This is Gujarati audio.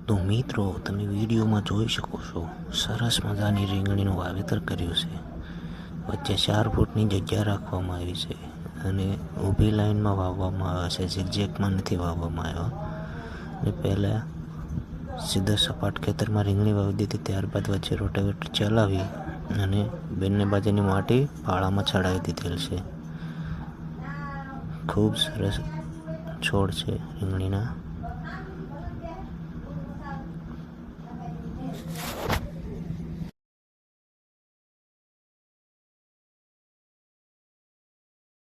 તો મિત્રો તમે વિડીયોમાં જોઈ શકો છો, સરસ મજાની રીંગણીનું વાવેતર કર્યું છે. વચ્ચે 4 ફૂટની જગ્યા રાખવામાં આવી છે અને ઊભી લાઈનમાં વાવવામાં આવ્યા છે, ઝિગઝેગમાં નથી વાવવામાં આવ્યા. અને પહેલાં સીધા સપાટ ખેતરમાં રીંગણી વાવી દીધી, ત્યારબાદ વચ્ચે રોટાવેટર ચલાવી અને બંને બાજુની માટી પાળામાં ચડાવી દીધેલ છે. ખૂબ સરસ છોડ છે રીંગણીના.